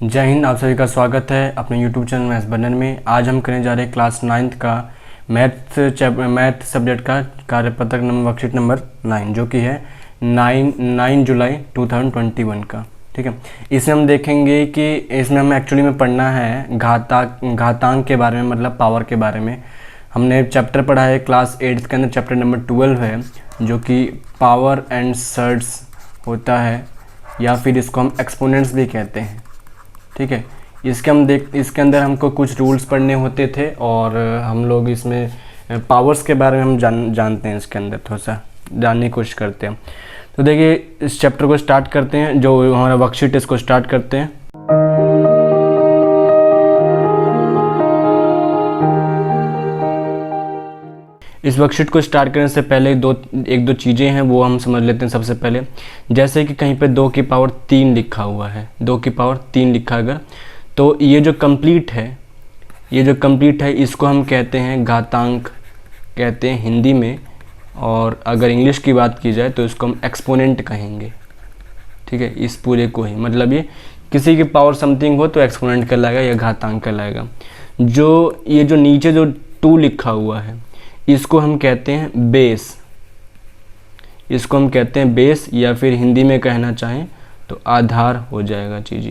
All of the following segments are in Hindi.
जय हिंद। आप सभी का स्वागत है अपने यूट्यूब चैनल मैथ्स बर्नर में। आज हम करने जा रहे हैं क्लास 9th का मैथ सब्जेक्ट का कार्यपत्रक नंबर वर्कशीट नंबर 9 जो कि है 9 जुलाई 2021 का। ठीक है, इसमें हम देखेंगे कि इसमें हमें एक्चुअली में पढ़ना है घातांक के बारे में, मतलब पावर के बारे में। हमने चैप्टर पढ़ा है क्लास 8th के अंदर, चैप्टर नंबर 12 है जो कि पावर एंड सर्ट्स होता है, या फिर इसको हम एक्सपोनेंट्स भी कहते हैं। ठीक है, इसके अंदर हमको कुछ रूल्स पढ़ने होते थे और हम लोग इसमें पावर्स के बारे में हम जानते हैं। इसके अंदर थोड़ा सा जानने की कोशिश करते हैं। तो देखिए, इस चैप्टर को स्टार्ट करते हैं। जो हमारा वर्कशीट है इसको स्टार्ट करते हैं। इस वर्कशीट को स्टार्ट करने से पहले एक दो चीज़ें हैं वो हम समझ लेते हैं। सबसे पहले जैसे कि कहीं पे 2 की पावर 3 लिखा हुआ है, 2 की पावर 3 लिखा अगर, तो ये जो कंप्लीट है इसको हम कहते हैं घातांक कहते हैं हिंदी में, और अगर इंग्लिश की बात की जाए तो इसको हम एक्सपोनेंट कहेंगे। ठीक है, इस पूरे को ही, मतलब ये किसी की पावर समथिंग हो तो एक्सपोनेंट कहलाएगा या घातांक कहलाएगा। ये जो नीचे जो 2 लिखा हुआ है इसको हम कहते हैं बेस, या फिर हिंदी में कहना चाहें तो आधार हो जाएगा चीज़।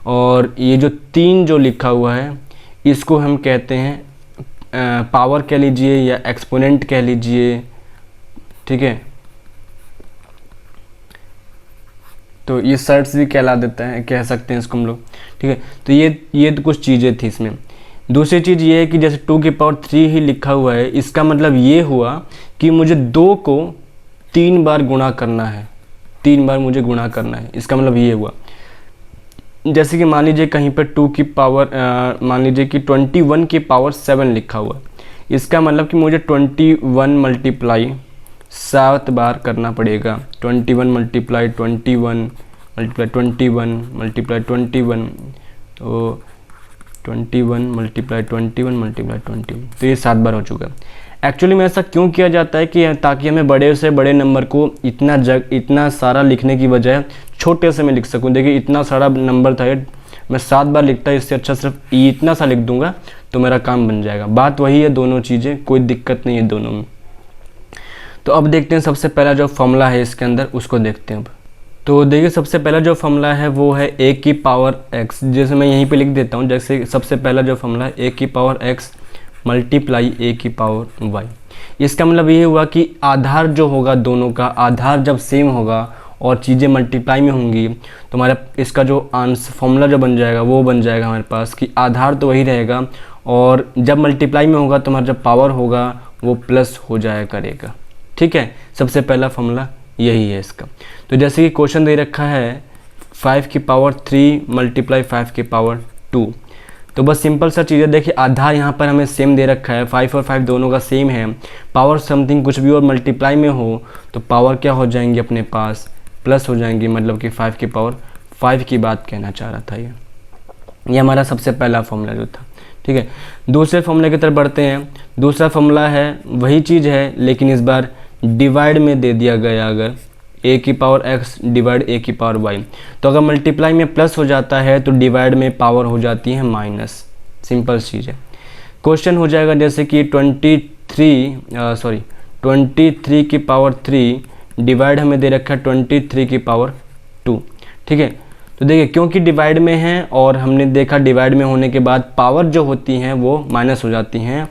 और ये जो 3 जो लिखा हुआ है इसको हम कहते हैं पावर कह लीजिए या एक्सपोनेंट कह लीजिए। ठीक है, तो ये सर्ट्स भी कहला देता है, कह सकते हैं इसको हम लोग। ठीक है, तो ये तो कुछ चीज़ें थी इसमें। दूसरी चीज़ ये है कि जैसे 2 की पावर 3 ही लिखा हुआ है, इसका मतलब ये हुआ कि मुझे 2 को 3 बार गुणा करना है, 3 बार मुझे गुणा करना है। इसका मतलब ये हुआ, जैसे कि मान लीजिए कहीं पर 2 की पावर मान लीजिए कि 21 की पावर 7 लिखा हुआ है। इसका मतलब कि मुझे 21 मल्टीप्लाई 7 बार करना पड़ेगा। 21 मल्टीप्लाई 21 मल्टीप्लाई 21 मल्टीप्लाई 21, तो 21 मल्टीप्लाई 21 मल्टीप्लाई 21, तो ये 7 बार हो चुका है। एक्चुअली में ऐसा क्यों किया जाता है कि ताकि हमें बड़े से बड़े नंबर को इतना सारा लिखने की बजाय छोटे से मैं लिख सकूं। देखिए, इतना सारा नंबर था, मैं 7 बार लिखता है, इससे अच्छा सिर्फ इतना सा लिख दूंगा तो मेरा काम बन जाएगा। बात वही है, दोनों चीज़ें, कोई दिक्कत नहीं है दोनों में। तो अब देखते हैं सबसे पहला जो फॉर्मूला है इसके अंदर, उसको देखते हैं अब। तो देखिए, सबसे पहला जो फॉर्मूला है वो है a की पावर x, जैसे मैं यहीं पे लिख देता हूँ। जैसे सबसे पहला जो फॉर्मूला है a की पावर x मल्टीप्लाई a की पावर y। इसका मतलब ये हुआ कि आधार जो होगा, दोनों का आधार जब सेम होगा और चीज़ें मल्टीप्लाई में होंगी तो हमारा इसका जो आंसर फॉर्मूला जो बन जाएगा वो बन जाएगा हमारे पास कि आधार तो वही रहेगा, और जब मल्टीप्लाई में होगा तो हमारा जब पावर होगा वो प्लस हो जाया करेगा। ठीक है, सबसे पहला फॉर्मूला यही है इसका। तो जैसे कि क्वेश्चन दे रखा है 5 की पावर 3 मल्टीप्लाई 5 की पावर 2, तो बस सिंपल सा चीज़ है। देखिए, आधार यहाँ पर हमें सेम दे रखा है, 5 और 5 दोनों का सेम है। पावर समथिंग कुछ भी और मल्टीप्लाई में हो तो पावर क्या हो जाएंगी अपने पास, प्लस हो जाएंगी, मतलब कि 5 की पावर 5 की बात कहना चाह रहा था ये हमारा सबसे पहला फॉर्मूला जो था। ठीक है, दूसरे फॉर्मूले की तरफ बढ़ते हैं। दूसरा फॉर्मूला है वही चीज़ है, लेकिन इस बार डिवाइड में दे दिया गया। अगर a की पावर x डिवाइड a की पावर y, तो अगर मल्टीप्लाई में प्लस हो जाता है तो डिवाइड में पावर हो जाती है माइनस। सिंपल चीज़ है। क्वेश्चन हो जाएगा जैसे कि 23 की पावर 3 डिवाइड हमें दे रखा है 23 की पावर 2। ठीक है, तो देखिए, क्योंकि डिवाइड में है और हमने देखा डिवाइड में होने के बाद पावर जो होती हैं वो माइनस हो जाती हैं,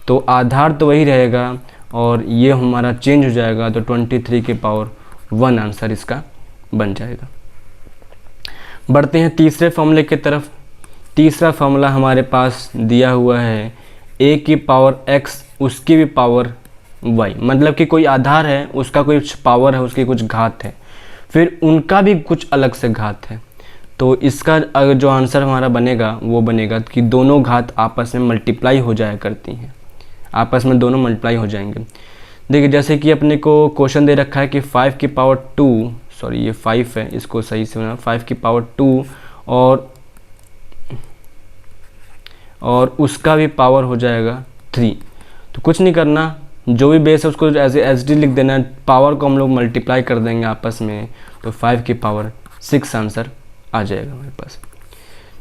तो आधार तो वही रहेगा और ये हमारा चेंज हो जाएगा, तो 23 की पावर 1 आंसर इसका बन जाएगा। बढ़ते हैं तीसरे फॉर्मूले की तरफ। तीसरा फॉर्मूला हमारे पास दिया हुआ है a की पावर x उसकी भी पावर y, मतलब कि कोई आधार है, उसका कुछ पावर है, उसकी कुछ घात है, फिर उनका भी कुछ अलग से घात है। तो इसका जो आंसर हमारा बनेगा वो बनेगा कि दोनों घात आपस में मल्टीप्लाई हो जाया करती हैं, आपस में दोनों मल्टीप्लाई हो जाएंगे। देखिए, जैसे कि अपने को क्वेश्चन दे रखा है कि 5 की पावर 2, सॉरी ये 5 है, इसको सही से बना, 5 की पावर 2 और उसका भी पावर हो जाएगा 3। तो कुछ नहीं करना, जो भी बेस है उसको एज डी लिख देना, पावर को हम लोग मल्टीप्लाई कर देंगे आपस में, तो 5 की पावर 6 आंसर आ जाएगा हमारे पास।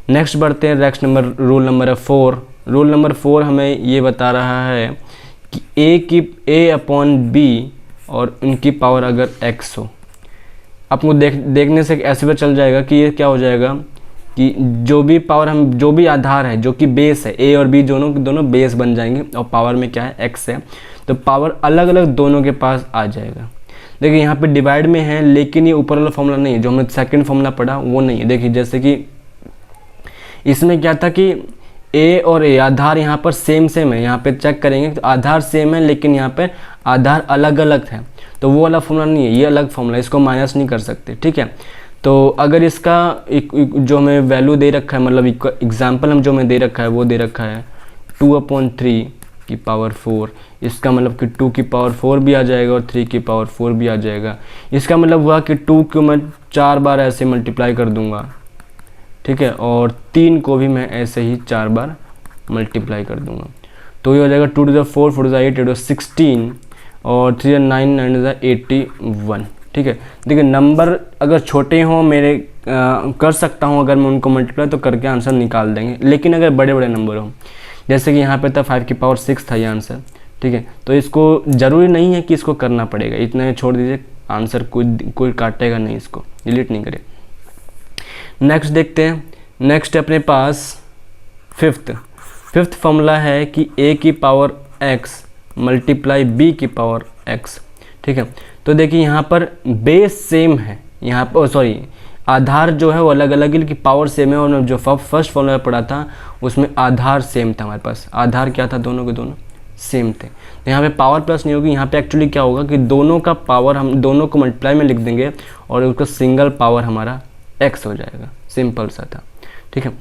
नेक्स्ट बढ़ते हैं, नेक्स्ट नंबर रूल नंबर है 4। रूल नंबर 4 हमें ये बता रहा है कि a अपॉन b और उनकी पावर अगर x हो। आपको देखने से ऐसे पता चल जाएगा कि ये क्या हो जाएगा कि जो भी पावर जो भी आधार है जो कि बेस है, a और b दोनों बेस बन जाएंगे और पावर में क्या है x है, तो पावर अलग अलग दोनों के पास आ जाएगा। देखिए यहाँ पे डिवाइड में है, लेकिन ये ऊपर वाला फॉर्मूला नहीं है जो हमने सेकंड फॉर्मूला पढ़ा वो नहीं है। देखिए जैसे कि इसमें क्या था कि a और a आधार यहाँ पर सेम है, यहाँ पे चेक करेंगे तो आधार सेम है लेकिन यहाँ पे आधार अलग अलग है, तो वो वाला फॉर्मूला नहीं है, ये अलग फॉर्मूला, इसको माइनस नहीं कर सकते। ठीक है, तो अगर इसका जो हमें वैल्यू दे रखा है, मतलब एग्जाम्पल हम जो हमें दे रखा है वो दे रखा है 2/3 की पावर 4, इसका मतलब कि 2 की पावर 4 भी आ जाएगा और 3 की पावर 4 भी आ जाएगा। इसका मतलब हुआ कि 2 को मैं 4 बार ऐसे मल्टीप्लाई कर दूंगा, ठीक है, और 3 को भी मैं ऐसे ही 4 बार मल्टीप्लाई कर दूंगा, तो ये हो जाएगा 2 to the 4, 4 to the 8, 8 to the 16 और 3 to the 9, 9 to the 81। ठीक है, देखिए नंबर अगर छोटे हों मेरे कर सकता हूँ अगर मैं उनको मल्टीप्लाई तो करके आंसर निकाल देंगे, लेकिन अगर बड़े बड़े नंबर हों जैसे कि यहाँ पे था 5 की पावर 6 था ये आंसर। ठीक है, तो इसको ज़रूरी नहीं है कि इसको करना पड़ेगा, इतना में छोड़ दीजिए, आंसर कोई काटेगा नहीं, इसको डिलीट नहीं करे। नेक्स्ट देखते हैं, नेक्स्ट अपने पास फिफ्थ फॉर्मूला है कि a की पावर x मल्टीप्लाई b की पावर x। ठीक है, तो देखिए यहाँ पर बेस सेम है, यहाँ पर सॉरी आधार जो है वो अलग अलग है कि पावर सेम है, और जो फर्स्ट फॉर्मूला पढ़ा था उसमें आधार सेम था, हमारे पास आधार क्या था, दोनों के दोनों सेम थे। तो यहाँ पे पावर प्लस नहीं होगी, यहाँ पे एक्चुअली क्या होगा कि दोनों का पावर हम दोनों को मल्टीप्लाई में लिख देंगे और उसका सिंगल पावर हमारा x हो जाएगा, सिंपल सा था। ठीक है,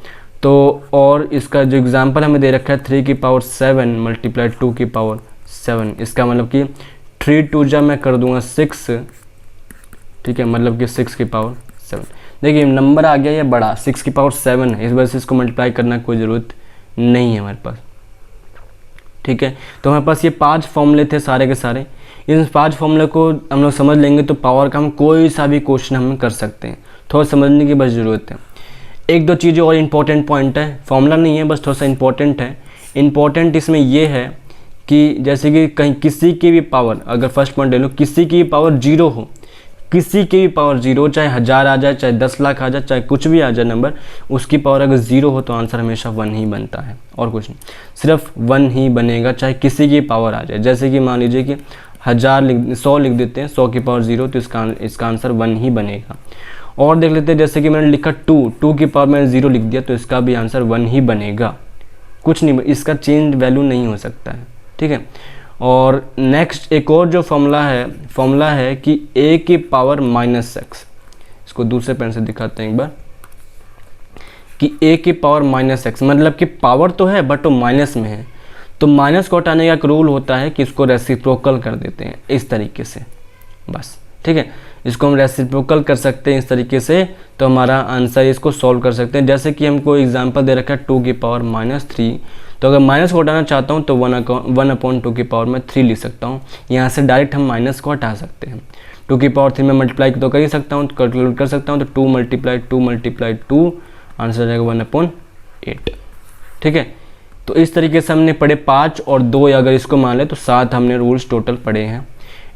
तो और इसका जो एग्जांपल हमें दे रखा है 3 की पावर 7 मल्टीप्लाई 2 की पावर 7, इसका मतलब कि 3 2 जा मैं कर दूंगा 6। ठीक है, मतलब कि 6 की पावर 7। देखिए नंबर आ गया ये बड़ा, 6 की पावर 7 है, इस वजह से इसको मल्टीप्लाई करना कोई ज़रूरत नहीं है हमारे पास। ठीक है, तो हमारे पास ये 5 फॉर्मूले थे सारे के सारे, इन 5 फॉर्मूले को हम लोग समझ लेंगे तो पावर का हम कोई सा भी क्वेश्चन हम कर सकते हैं, थोड़ा समझने की बस ज़रूरत है। एक दो चीज़ें और इम्पोर्टेंट पॉइंट है, फॉर्मूला नहीं है बस थोड़ा सा इम्पोर्टेंट है। इम्पोर्टेंट इसमें यह है कि जैसे कि कहीं किसी की भी पावर, अगर फर्स्ट पॉइंट ले लो, किसी की भी पावर 0 हो, किसी की भी पावर 0, चाहे 1000 आ जाए, चाहे 10 लाख आ जाए, चाहे कुछ भी आ जाए नंबर, उसकी पावर अगर 0 हो तो आंसर हमेशा 1 ही बनता है, और कुछ नहीं, सिर्फ 1 ही बनेगा, चाहे किसी की पावर आ जाए। जैसे कि मान लीजिए कि 100 लिख देते हैं, 100 की पावर 0, तो इसका आंसर 1 ही बनेगा। और देख लेते हैं, जैसे कि मैंने लिखा 2 की पावर मैंने 0 लिख दिया, तो इसका भी आंसर 1 ही बनेगा, कुछ नहीं, इसका चेंज वैल्यू नहीं हो सकता है। ठीक है, और नेक्स्ट एक और जो फॉर्मूला है कि a की पावर -x, इसको दूसरे पेन से दिखाते हैं एक बार, कि a की पावर -x मतलब कि पावर तो है बट वो माइनस में है, तो माइनस को हटाने का एक रूल होता है कि इसको रेसिप्रोकल कर देते हैं इस तरीके से, बस। ठीक है, इसको हम रेसिप्रोकल कर सकते हैं इस तरीके से, तो हमारा आंसर इसको सॉल्व कर सकते हैं। जैसे कि हमको एग्जांपल दे रखा है 2 की पावर -3, तो अगर माइनस को हटाना चाहता हूँ तो 1/2 की पावर में 3 लिख सकता हूँ, यहाँ से डायरेक्ट हम माइनस को हटा सकते हैं। 2 की पावर 3 में मल्टीप्लाई तो कर ही सकता हूँ, कैलकुलेट कर सकता हूँ, तो 2 × 2 आंसर आ जाएगा 1/8। ठीक है, तो इस तरीके से हमने पढ़े 5 और 2, अगर इसको मान ले तो 7 हमने रूल्स टोटल पढ़े हैं।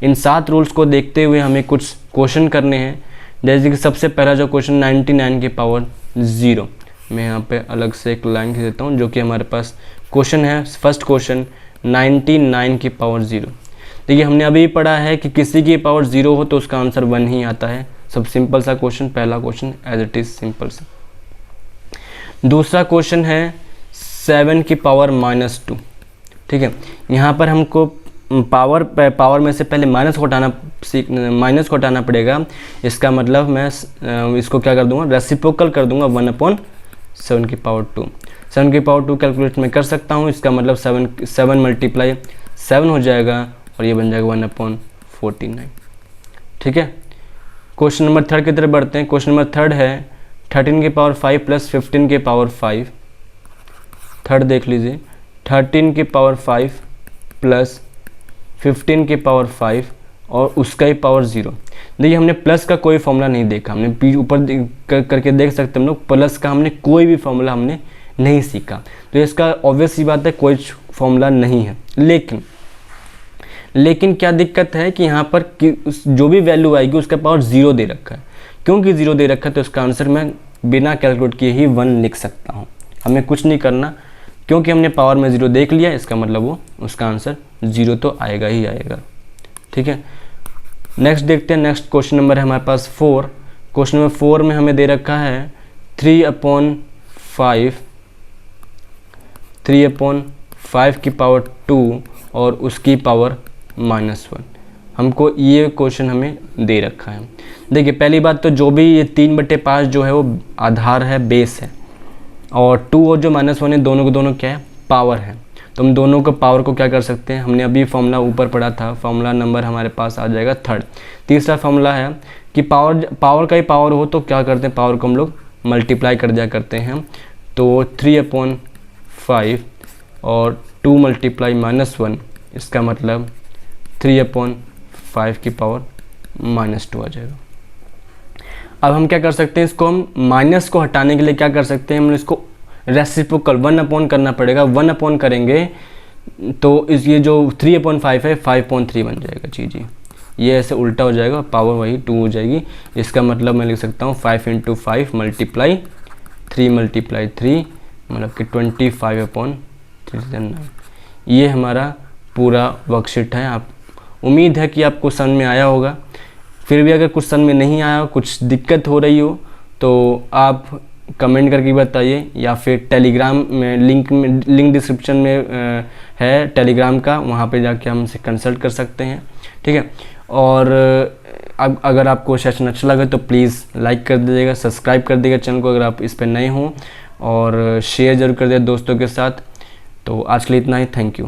इन 7 रूल्स को देखते हुए हमें कुछ क्वेश्चन करने हैं, जैसे कि सबसे पहला जो क्वेश्चन 99 की पावर 0, मैं यहाँ पे अलग से एक लाइन खींच देता हूँ, जो कि हमारे पास क्वेश्चन है, फर्स्ट क्वेश्चन 99 की पावर 0। देखिए हमने अभी पढ़ा है कि किसी की पावर 0 हो तो उसका आंसर 1 ही आता है, सब सिंपल सा क्वेश्चन, पहला question as it is simple सा। दूसरा क्वेश्चन है 7 की पावर -2। ठीक है, यहाँ पर हमको पावर में से पहले माइनस को हटाना पड़ेगा, इसका मतलब मैं इसको क्या कर दूंगा, रेसिप्रोकल कर दूंगा 1/7 की पावर 2। 7 की पावर 2 कैलकुलेट में कर सकता हूँ, इसका मतलब 7 मल्टीप्लाई 7 हो जाएगा और ये बन जाएगा 1/49। ठीक है, क्वेश्चन नंबर 3 की तरफ बढ़ते हैं। क्वेश्चन नंबर 3 है 13 की पावर 5 प्लस 15 की पावर 5। थर्ड देख लीजिए, 13 की पावर 5 प्लस 15 की पावर 5 और उसका ही पावर 0। देखिए हमने प्लस का कोई फॉर्मूला नहीं देखा, हमने ऊपर करके देख सकते हम लोग, प्लस का हमने कोई भी फॉर्मूला हमने नहीं सीखा, तो इसका ऑब्वियस सी बात है कोई फॉर्मूला नहीं है। लेकिन क्या दिक्कत है कि यहाँ पर जो भी वैल्यू आएगी उसका पावर 0 दे रखा है। क्योंकि 0 दे रखा है तो इसका आंसर मैं बिना कैलकुलेट किए ही 1 लिख सकता हूँ, हमें कुछ नहीं करना, क्योंकि हमने पावर में 0 देख लिया, इसका मतलब वो उसका आंसर 0 तो आएगा ही आएगा। ठीक है, नेक्स्ट देखते हैं। नेक्स्ट क्वेश्चन नंबर है हमारे पास 4। क्वेश्चन नंबर 4 में हमें दे रखा है 3/5 की पावर 2 और उसकी पावर -1। हमको ये क्वेश्चन हमें दे रखा है। देखिए पहली बात तो जो भी ये 3/5 जो है वो आधार है, बेस है, और 2 और जो -1 है दोनों को दोनों क्या है, पावर है। तो हम दोनों को पावर को क्या कर सकते हैं, हमने अभी फॉर्मूला ऊपर पढ़ा था, फॉर्मूला नंबर हमारे पास आ जाएगा 3rd। तीसरा फॉर्मूला है कि पावर का ही पावर हो तो क्या करते हैं, पावर को हम लोग मल्टीप्लाई कर दिया करते हैं। तो 3/5 और 2 × -1, इसका मतलब 3/5 की पावर -2 आ जाएगा। अब हम क्या कर सकते हैं, इसको हम माइनस को हटाने के लिए क्या कर सकते हैं, हम इसको रेसिप्रोकल 1/, करना पड़ेगा। 1/, करेंगे तो ये जो 3/5 है 5.3 बन जाएगा। जी ये ऐसे उल्टा हो जाएगा, पावर वही 2 हो जाएगी। इसका मतलब मैं लिख सकता हूँ 5 × 5 × 3 × 3 मतलब कि 25/3। ये हमारा पूरा वर्कशीट है। आप उम्मीद है कि आपको समझ में आया होगा। फिर भी अगर कुछ समझ में नहीं आया हो, कुछ दिक्कत हो रही हो, तो आप कमेंट करके बताइए, या फिर टेलीग्राम में लिंक डिस्क्रिप्शन में है टेलीग्राम का, वहाँ पे जाके हमसे कंसल्ट कर सकते हैं। ठीक है, और अब अगर आपको सेशन अच्छा लगे तो प्लीज़ लाइक कर दीजिएगा, सब्सक्राइब कर दीजिएगा चैनल को अगर आप इस पर नए हों, और शेयर ज़रूर कर दीजिए दोस्तों के साथ। तो आज के लिए इतना ही, थैंक यू।